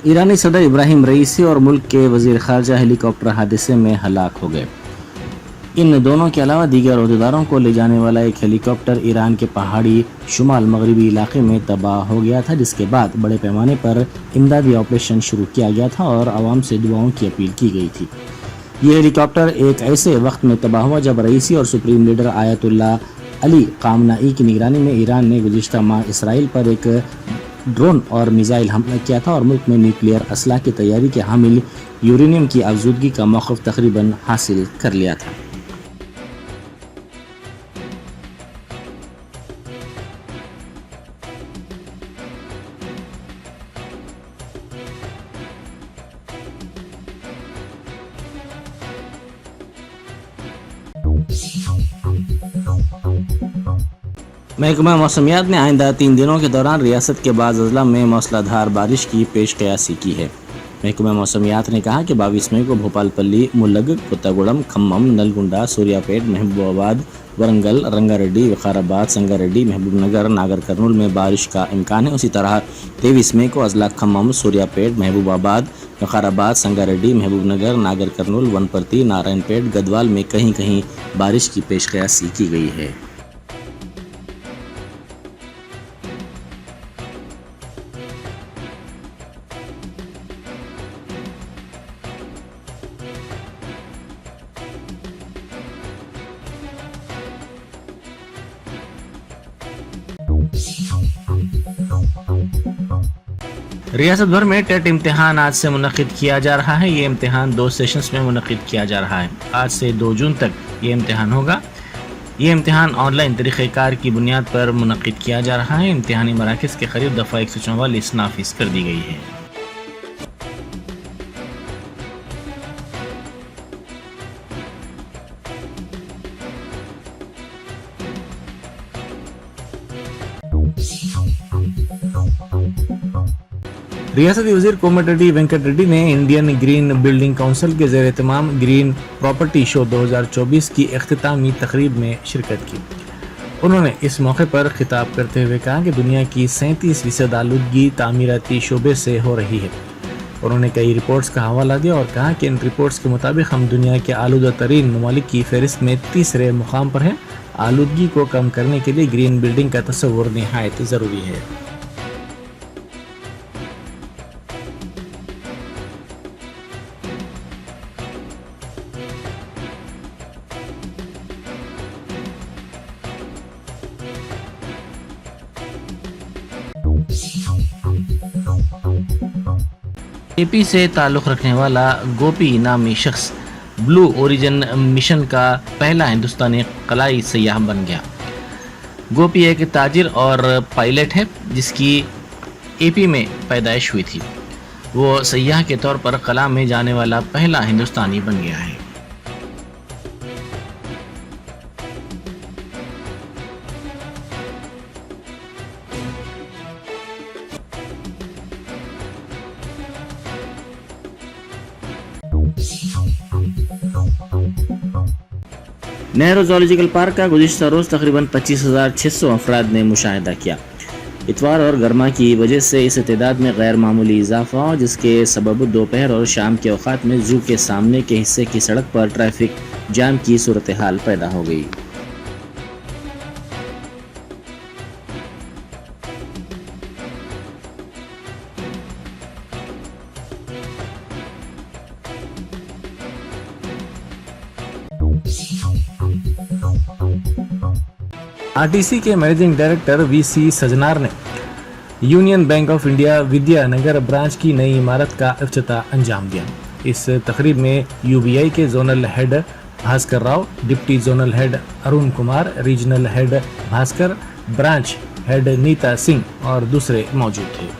ईरानी सदर इब्राहिम रईसी और मुल्क के वजीर खारजा हेलीकॉप्टर हादसे में हलाक हो गए। इन दोनों के अलावा दीगर अहदेदारों को ले जाने वाला एक हेलीकॉप्टर ईरान के पहाड़ी शुमाल मगरबी इलाके में तबाह हो गया था, जिसके बाद बड़े पैमाने पर इमदादी ऑपरेशन शुरू किया गया था और आवाम से दुआओं की अपील की गई थी। ये हेलीकॉप्टर एक ऐसे वक्त में तबाह हुआ जब रईसी और सुप्रीम लीडर आयतुल्लाह अली खामनाई की निगरानी में ईरान ने गुज़िश्ता माह इसराइल पर एक ड्रोन और मिसाइल हमला किया था और मुल्क में न्यूक्लियर असलाह की तैयारी के हामिल यूरेनियम की आफजूदगी का मौक़िफ़ तकरीबन हासिल कर लिया था। महकमा मौसमियात ने आइंदा 3 दिनों के दौरान रियासत के बाज़ अज़ला में मूसलाधार बारिश की पेश क़यासी की है। महकमा मौसमियात ने कहा कि 22 मई को भोपालपल्ली, मुलग, कोत्तागुड़म, खम्मम, नलगुंडा, सूर्यापेट, महबूबाबाद, वरंगल, रंगारेड्डी, विकाराबाद, संगारेड्डी, महबूबनगर, नागर कर्नूल में बारिश का इम्कान है। उसी तरह 23 मई को अज़ला खम्मम, सूर्यापेट, महबूबाबाद, विकाराबाद, संगारेड्डी, महबूबनगर, नागर कर्नूल, वनपर्ती, नारायणपेट, गदवाल में कहीं कहीं बारिश की पेश क़यासी की गई है। रियासत भर में टेट इम्तिहान आज से मुनक़िद किया जा रहा है। ये इम्तिहान 2 सेशंस में मुनक़िद किया जा रहा है। आज से 2 जून तक ये इम्तिहान होगा। ये इम्तिहान ऑनलाइन तरीक़ेकार की बुनियाद पर मुनक़िद किया जा रहा है। इम्तिहानी मराकज़ के करीब दफ़ा 144 नाफिज कर दी गई है। रियासती वज़ीर कोमटिरेड्डी वेंकट रेड्डी ने इंडियन ग्रीन बिल्डिंग काउंसिल के ज़ेर एहतमाम ग्रीन प्रॉपर्टी शो 2024 की इख्तितामी तकरीब में शिरकत की। उन्होंने इस मौके पर खिताब करते हुए कहा कि दुनिया की 37% आलूदगी तामीराती शोबे से हो रही है। उन्होंने कई रिपोर्ट्स का हवाला दिया और कहा कि इन रिपोर्ट्स के मुताबिक हम दुनिया के आलूदा तरीन ममालिक की फहरिस्त में 3रे मुकाम पर हैं। आलूदगी को कम करने के लिए ग्रीन बिल्डिंग का तसव्वुर निहायत ज़रूरी है। एपी से ताल्लुक़ रखने वाला गोपी नामी शख्स ब्लू ओरिजिन मिशन का पहला हिंदुस्तानी कलाई सयाह बन गया। गोपी एक ताजिर और पायलट है जिसकी एपी में पैदाइश हुई थी। वो सयाह के तौर पर कला में जाने वाला पहला हिंदुस्तानी बन गया है। नेहरू ज़ूलॉजिकल पार्क का गुज़िश्ता रोज़ तकरीबन 25,600 अफराद ने मुशाहिदा किया। इतवार और गर्मा की वजह से इस तादाद में गैर मामूली इजाफा हुआ, जिसके सबब दोपहर और शाम के औक़ात में ज़ू के सामने के हिस्से की सड़क पर ट्रैफिक जाम की सूरत हाल पैदा हो गई। आरटीसी के मैनेजिंग डायरेक्टर वीसी सजनार ने union bank of India Vidyanagar branch की नई इमारत का इफ्तिताह अंजाम दिया। इस तकरीब में यूबीआई के zonal head Bhaskar Rao, deputy zonal head Arun Kumar, regional head Bhaskar, branch head Neeta Singh और दूसरे मौजूद थे।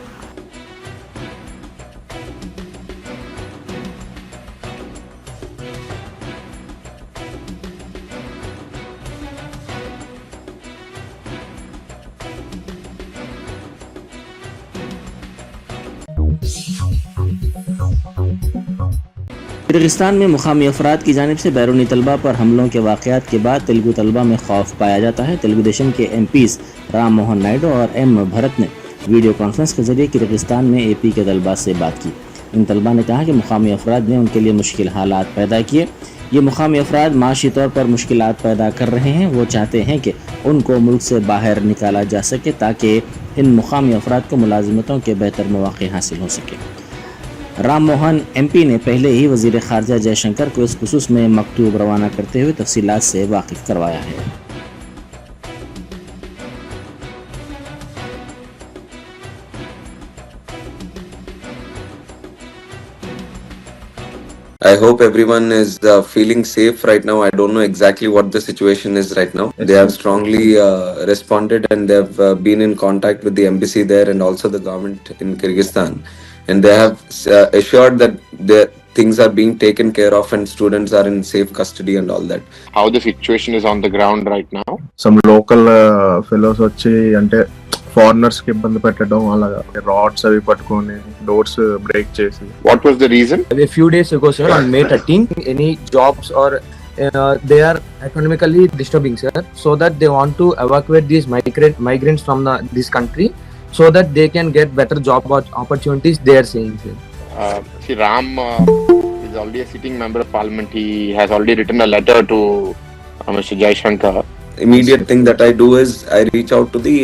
किर्गिस्तान में मुकामी अफराद की जानिब से बैरूनी तलबा पर हमलों के वाक़यात के बाद तेलुगु तलबा में खौफ पाया जाता है। तेलुगु देशम के एमपीज़ राम मोहन नायडू और एम भरत ने वीडियो कॉन्फ्रेंस के जरिए किर्गिस्तान में एपी के तलबा से बात की। इन तलबा ने कहा कि मुकामी अफराद ने उनके लिए मुश्किल हालात पैदा किए। ये मुकामी अफराद माशी तौर पर मुश्किलात पैदा कर रहे हैं। वो चाहते हैं कि उनको मुल्क से बाहर निकाला जा सके ताकि इन मुकामी अफराद को मुलाजिमतों के बेहतर मौक़े हासिल हो सके। राम मोहन MP ने पहले ही वज़ीर ख़ारजा जयशंकर को इस खुसूस में मकतूब रवाना करते हुए तफसीलात से वाकिफ़ करवाया है। I hope everyone is feeling safe right now. I don't know exactly what the situation is right now. They have strongly responded, and they have been in contact with the embassy there and also the government in Kyrgyzstan. And they have assured that the things are being taken care of and students are in safe custody and all that. How the situation is on the ground right now? Some local fellows వచ్చి అంటే foreigners కి ఇబ్బంది పెట్టడం, అలాగా rods అవి పట్టుకొని doors break చేసి. What was the reason? A few days ago, sir, on May 13, any jobs or they are economically disturbing, sir, so that they want to evacuate these migrants from this country so that they can get better job opportunities. They are saying, sir. See, Ram is already a sitting member of parliament. He has already written a letter to Mr. Jaishankar. Immediate thing that I do is I reach out to the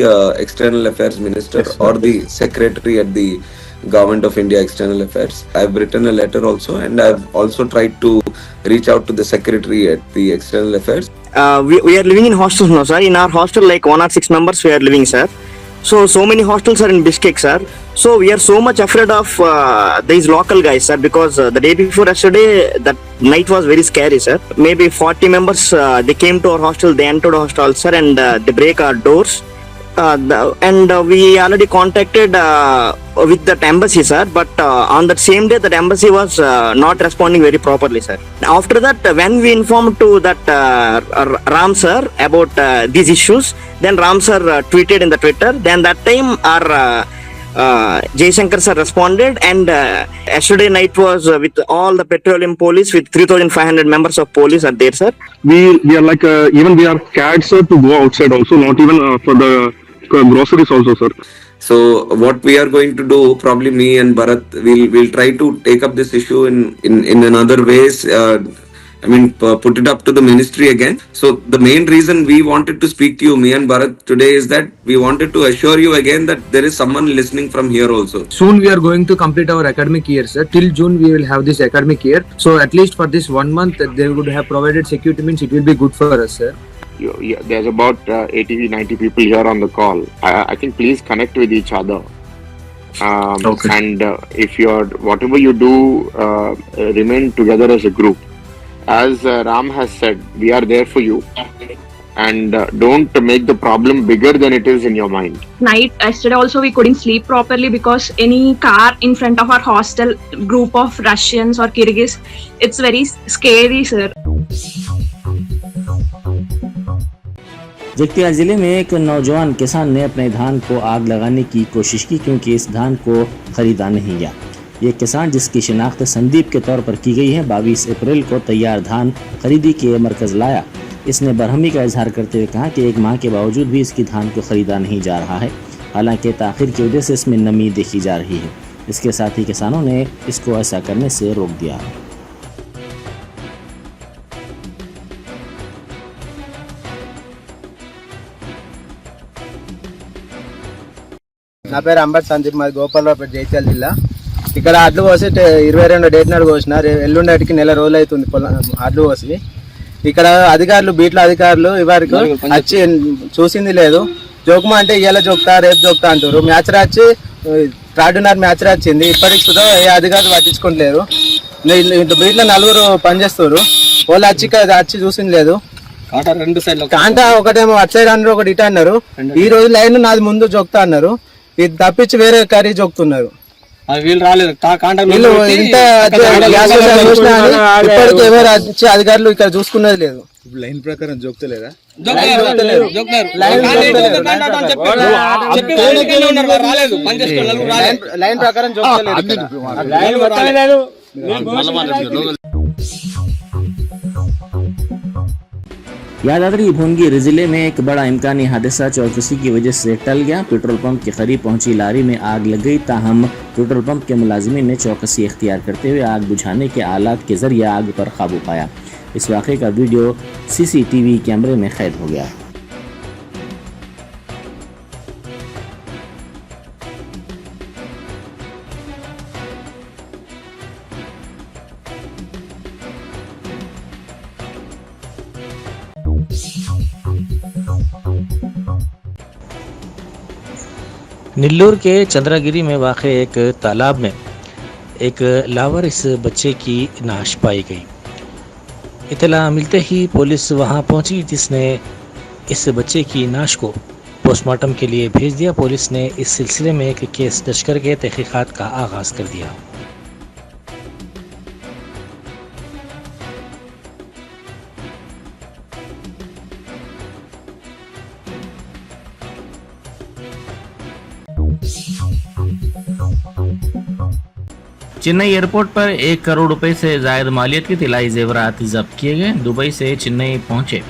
external affairs minister or the secretary at the government of India external affairs. I've written a letter also, and I've also tried to reach out to the secretary at the external affairs. We are living in hostels now, sir. In our hostel, like 1 or 6 members we are living, sir. So many hostels are in Bishkek, sir. So we are so much afraid of these local guys, sir, because the day before yesterday, that night was very scary, sir. Maybe 40 members, they came to our hostel, they entered our hostel, sir, and they break our doors. And we already contacted with that embassy, sir, but on that same day, that embassy was not responding very properly, sir. After that, when we informed to that Ram sir about these issues, then Ram sir tweeted in the Twitter. Then that time our Jaishankar sir responded, and yesterday night was with all the petroleum police with 3,500 members of police are there, sir. We are like even we are scared, sir, to go outside also, not even for the groceries also, sir. So what we are going to do, probably me and Bharat, we'll try to take up this issue in another ways. Put it up to the ministry again. So the main reason we wanted to speak to you, me and Bharat, today is that we wanted to assure you again that there is someone listening from here also. Soon we are going to complete our academic year, sir. Till June we will have this academic year. So at least for this 1 month they would have provided security, means it will be good for us, sir. There's about 80-90 people here on the call. I think please connect with each other. Okay. And if you're whatever you do, remain together as a group. As Ram has said, we are there for you, and don't make the problem bigger than it is in your mind. Night yesterday also we couldn't sleep properly because any car in front of our hostel, group of Russians or Kyrgyz, it's very scary, sir. Jagtial ज़िले में एक नौजवान किसान ने अपने धान को आग लगाने की कोशिश की क्योंकि इस धान को खरीदा नहीं गया। ये किसान, जिसकी शिनाख्त संदीप के तौर पर की गई है, 22 अप्रैल को तैयार धान खरीदी के मरकज़ लाया। इसने बरहमी का इजहार करते हुए कहा कि 1 माह के बावजूद भी इसकी धान को ख़रीदा नहीं जा रहा है। हालांकि ताख़िर की वजह से इसमें नमी देखी जा रही है। इसके साथ ही किसानों ने इसको ऐसा करने से रोक दिया। నా పేరు అంబట్ సందీప్, మాది గోపాలరావుపేట, జైత్యాల జిల్లా. ఇక్కడ అడ్లు పోసి 22 డేట్ నాడు కోసినారు. ఎల్లుండటికి నెల రోజులు అవుతుంది అడ్లు పోసి. ఇక్కడ అధికారులు, బీట్ల అధికారులు ఇవరకు వచ్చి చూసింది లేదు. జోకుమా అంటే ఇవాళ జోక్తా, రేపు జోక్తా అంటారు. మ్యాచ్ రాచి 3:30 మ్యాచ్ రాచింది, ఇప్పటికి సుధా ఏ అధికారులు పట్టించుకోవట్లేరు. బీట్ల 4 పనిచేస్తారు, వాళ్ళు వచ్చి చూసింది లేదు. కాంటా ఒకటేమో అటు సైడ్ అన్నారు, ఒకటి ఇటు అన్నారు. ఈ రోజు లైన్ నాది ముందు జోక్తా అన్నారు, ఇది తప్పించి వేరే కర్రీ జోక్తున్నారు. వీళ్ళు ఇంత ఇప్పటికి ఎవరు వచ్చి అధికారులు ఇక్కడ చూసుకున్నది లేదు. లైన్ ప్రకారం జోక్తలేదా? లైన్ ప్రకారం జోక్తలేదు. यादाद्री भुवनगिर जिले में एक बड़ा इम्कानी हादसा चौकसी की वजह से टल गया। पेट्रोल पंप के करीब पहुंची लारी में आग लग गई, ताहम पेट्रोल पंप के मुलाजिमीन ने चौकसी इख्तियार करते हुए आग बुझाने के आलात के जरिए आग पर काबू पाया। इस वाक़े का वीडियो CCTV कैमरे में कैद हो गया। नेल्लोर के चंद्रागिरी में वाक़े एक तालाब में एक लावारिस बच्चे की नाश पाई गई। इत्तला मिलते ही पुलिस वहां पहुंची, जिसने इस बच्चे की नाश को पोस्टमार्टम के लिए भेज दिया। पुलिस ने इस सिलसिले में एक केस दर्ज करके तहकीकात का आगाज़ कर दिया। चेन्नई एयरपोर्ट पर 1 करोड़ रुपए से जायद मालियत के तिलाई जेवरात जब्त किए गए। दुबई से चेन्नई पहुंचे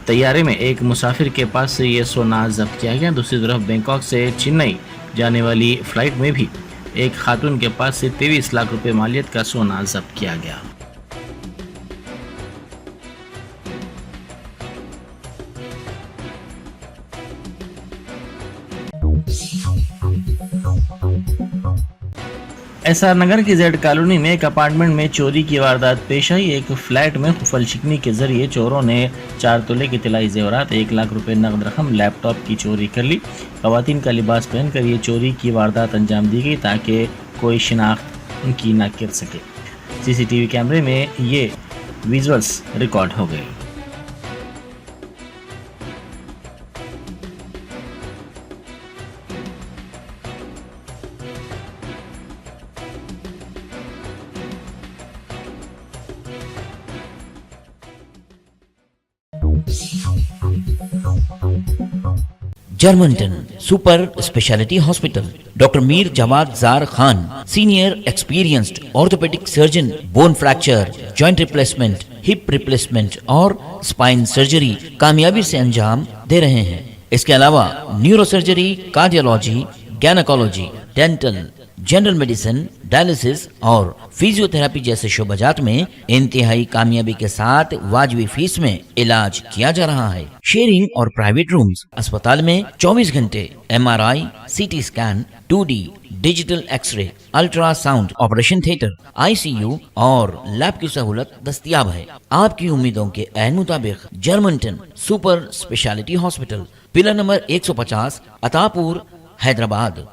तैयारे में एक मुसाफिर के पास से ये सोना जब्त किया गया। दूसरी तरफ बैंकॉक से चेन्नई जाने वाली फ्लाइट में भी एक खातून के पास से 23 लाख रुपए मालियत का सोना जब्त किया गया। SR नगर की जेड कॉलोनी में एक अपार्टमेंट में चोरी की वारदात पेश आई। एक फ्लैट में खुफल शिकनी के जरिए चोरों ने 4 तोले की तिलाई जेवरात, 1 लाख रुपए नकद रकम, लैपटॉप की चोरी कर ली। खवातीन का लिबास पहनकर ये चोरी की वारदात अंजाम दी गई ताकि कोई शिनाख्त उनकी न कर सके। CCTV कैमरे में ये विजुअल्स रिकॉर्ड हो गए। Germantown Super Speciality Hospital. Dr. Mir Jawad Zar Khan, Senior Experienced Orthopedic Surgeon, Bone Fracture, Joint Replacement, Hip Replacement और Spine Surgery कामयाबी से अंजाम दे रहे हैं। इसके अलावा neurosurgery, cardiology, gynaecology, dental, general medicine, dialysis और फिजियोथेरेपी जैसे शोबाजात में इंतहाई कामयाबी के साथ वाजबी फीस में इलाज किया जा रहा है। शेयरिंग और प्राइवेट रूम्स। अस्पताल में 24 घंटे MRI, CT scan, 2D digital X-ray, ultrasound, operation theatre, ICU और लैब की सहूलत दस्तयाब है। आपकी उम्मीदों के ऐन मुताबिक Germanten super speciality hospital, pillar number 150, Attapur, Hyderabad.